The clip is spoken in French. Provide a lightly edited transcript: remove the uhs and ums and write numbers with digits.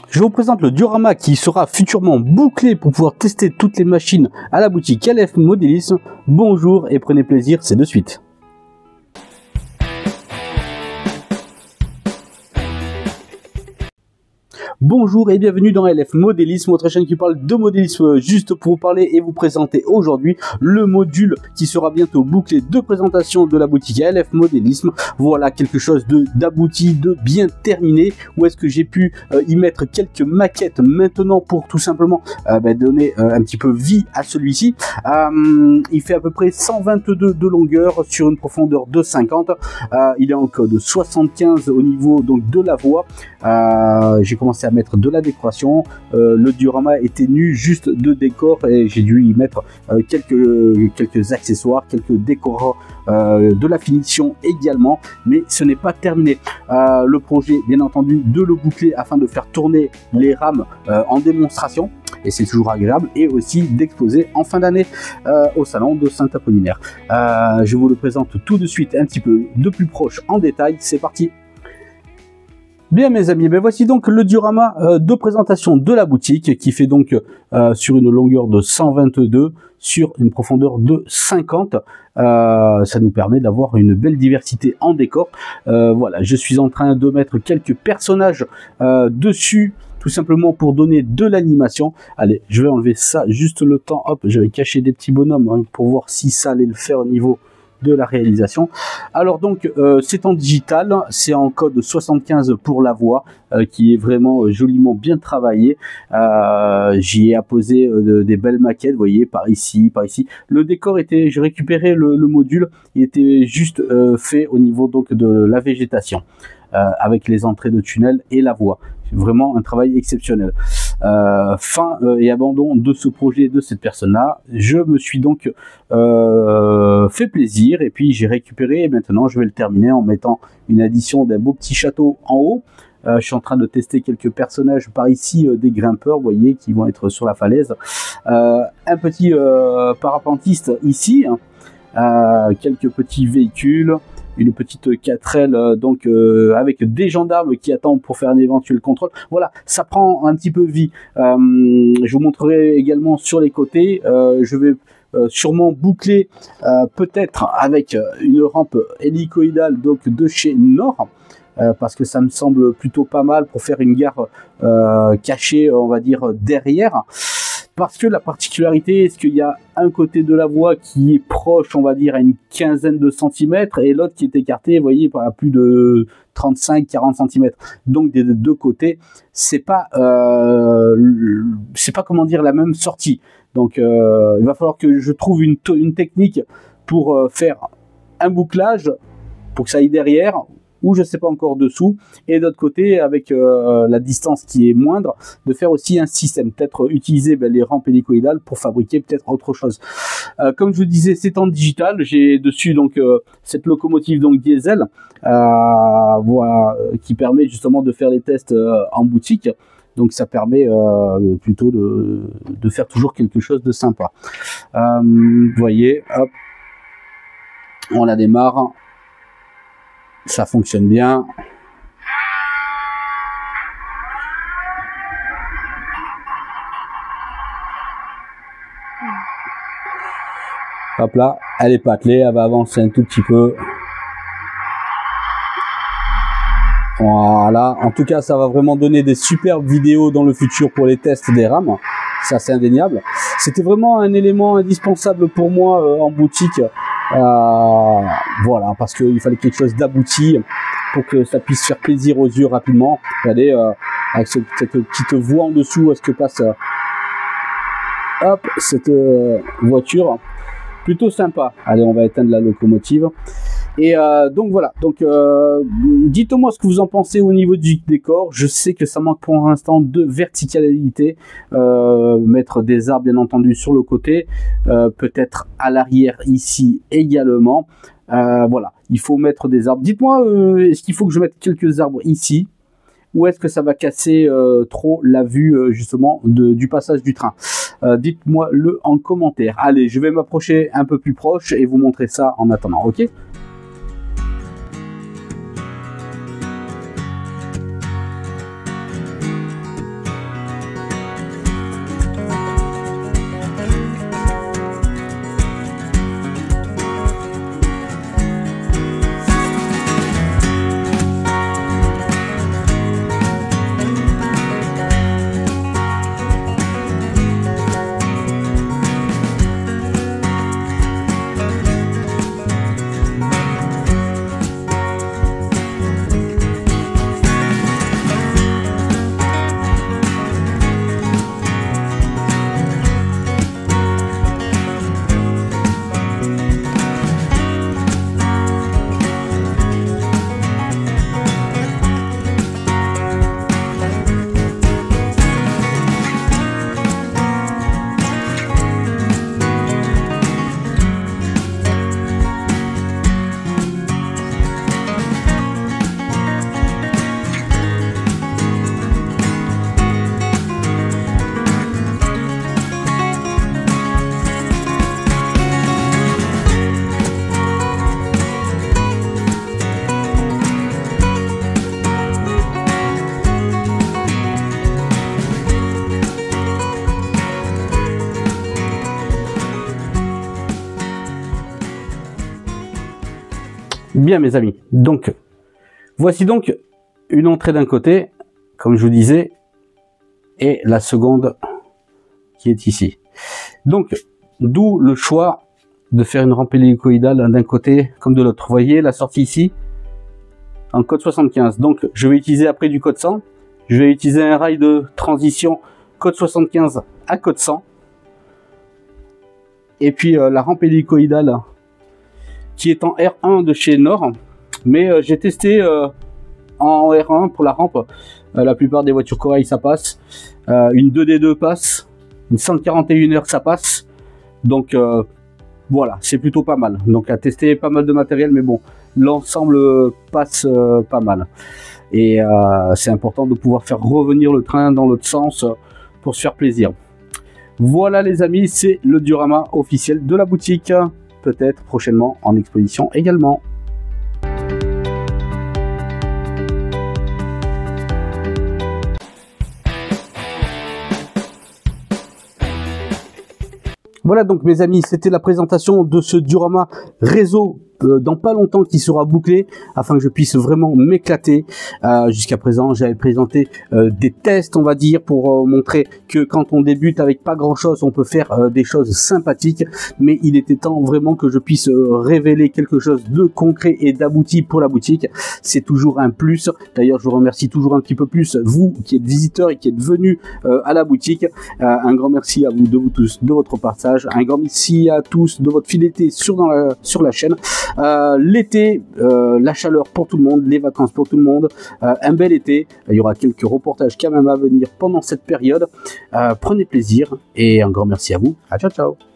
Je vous présente le diorama qui sera futurement bouclé pour pouvoir tester toutes les machines à la boutique LF Modélisme. Bonjour et prenez plaisir, c'est de suite. Bonjour et bienvenue dans LF Modélisme, votre chaîne qui parle de modélisme, juste pour vous parler et vous présenter aujourd'hui le module qui sera bientôt bouclé de présentation de la boutique LF Modélisme. Voilà quelque chose d'abouti, de bien terminé, où est-ce que j'ai pu y mettre quelques maquettes maintenant pour tout simplement donner un petit peu vie à celui-ci. Il fait à peu près 122 de longueur sur une profondeur de 50. Il est en code 75 au niveau donc de la voie. J'ai commencé à mettre de la décoration, le diorama était nu juste de décor et j'ai dû y mettre quelques accessoires, quelques décors, de la finition également, mais ce n'est pas terminé. Le projet bien entendu de le boucler afin de faire tourner les rames en démonstration, et c'est toujours agréable, et aussi d'exposer en fin d'année au salon de Saint-Apollinaire. Je vous le présente tout de suite un petit peu de plus proche en détail, c'est parti. Bien mes amis, voici donc le diorama de présentation de la boutique qui fait donc sur une longueur de 122 sur une profondeur de 50. Ça nous permet d'avoir une belle diversité en décor. Voilà, je suis en train de mettre quelques personnages dessus, tout simplement pour donner de l'animation. Allez, je vais enlever ça juste le temps. Hop, je vais cacher des petits bonhommes pour voir si ça allait le faire au niveau de la réalisation. Alors donc c'est en digital, c'est en code 75 pour la voix, qui est vraiment joliment bien travaillé. J'y ai apposé des belles maquettes, vous voyez, par ici, par ici. Le décor était, j'ai récupéré le module, il était juste fait au niveau donc de la végétation, avec les entrées de tunnel et la voie. Vraiment un travail exceptionnel. Fin et abandon de ce projet, de cette personne-là. Je me suis donc fait plaisir et puis j'ai récupéré, et maintenant je vais le terminer en mettant une addition d'un beau petit château en haut. Je suis en train de tester quelques personnages par ici, des grimpeurs, vous voyez, qui vont être sur la falaise. Un petit parapentiste ici, quelques petits véhicules, une petite 4L donc avec des gendarmes qui attendent pour faire un éventuel contrôle. Voilà, ça prend un petit peu vie. Je vous montrerai également sur les côtés. Je vais sûrement boucler peut-être avec une rampe hélicoïdale donc de chez Nord, parce que ça me semble plutôt pas mal pour faire une gare cachée, on va dire, derrière. Parce que la particularité, est-ce qu'il y a un côté de la voie qui est proche, on va dire, à une quinzaine de centimètres, et l'autre qui est écarté, vous voyez, à plus de 35-40 centimètres. Donc des deux côtés, c'est pas comment dire, la même sortie. Donc il va falloir que je trouve une technique pour faire un bouclage, pour que ça aille derrière, ou je sais pas encore dessous, et d'autre côté avec la distance qui est moindre, de faire aussi un système, peut-être utiliser les rampes hélicoïdales pour fabriquer peut-être autre chose. Comme je vous disais, c'est en digital, j'ai dessus donc cette locomotive donc diesel, voilà, qui permet justement de faire les tests en boutique. Donc ça permet plutôt de faire toujours quelque chose de sympa. Vous voyez, hop, on la démarre. Ça fonctionne bien. Hop là, elle est pas attelée, elle va avancer un tout petit peu. Voilà, en tout cas ça va vraiment donner des superbes vidéos dans le futur pour les tests des rames. Ça c'est indéniable. C'était vraiment un élément indispensable pour moi en boutique. Voilà, parce qu'il fallait quelque chose d'abouti pour que ça puisse faire plaisir aux yeux rapidement. Regardez, avec cette petite voie en dessous, est-ce que passe hop, cette voiture, plutôt sympa. Allez, on va éteindre la locomotive. Et donc voilà, donc dites-moi ce que vous en pensez au niveau du décor. Je sais que ça manque pour l'instant de verticalité, mettre des arbres bien entendu sur le côté, peut-être à l'arrière ici également. Voilà, il faut mettre des arbres. Dites-moi, est-ce qu'il faut que je mette quelques arbres ici, ou est-ce que ça va casser trop la vue justement du passage du train? Dites-moi le en commentaire. Allez, je vais m'approcher un peu plus proche et vous montrer ça en attendant, ok? Bien mes amis, donc voici donc une entrée d'un côté, comme je vous disais, et la seconde qui est ici. Donc, d'où le choix de faire une rampe hélicoïdale d'un côté comme de l'autre. Vous voyez la sortie ici, en code 75. Donc, je vais utiliser après du code 100. Je vais utiliser un rail de transition code 75 à code 100. Et puis, la rampe hélicoïdale qui est en R1 de chez Nord. Mais j'ai testé en R1 pour la rampe. La plupart des voitures Corail, ça passe. Une 2D2 passe. Une 141 heures, ça passe. Donc, voilà, c'est plutôt pas mal. Donc, à tester pas mal de matériel, mais bon, l'ensemble passe pas mal. Et c'est important de pouvoir faire revenir le train dans l'autre sens pour se faire plaisir. Voilà les amis, c'est le diorama officiel de la boutique. Peut-être prochainement en exposition également. Voilà donc mes amis, c'était la présentation de ce diorama réseau dans pas longtemps qui sera bouclé afin que je puisse vraiment m'éclater. Jusqu'à présent j'avais présenté des tests on va dire pour montrer que quand on débute avec pas grand chose on peut faire des choses sympathiques, mais il était temps vraiment que je puisse révéler quelque chose de concret et d'abouti pour la boutique. C'est toujours un plus. D'ailleurs je vous remercie toujours un petit peu plus vous qui êtes visiteurs et qui êtes venus à la boutique. Un grand merci à vous tous de votre passage, un grand merci à tous de votre fidélité sur la chaîne. L'été, la chaleur pour tout le monde, les vacances pour tout le monde, un bel été. Il y aura quelques reportages quand même à venir pendant cette période. Prenez plaisir et un grand merci à vous. Ciao ciao.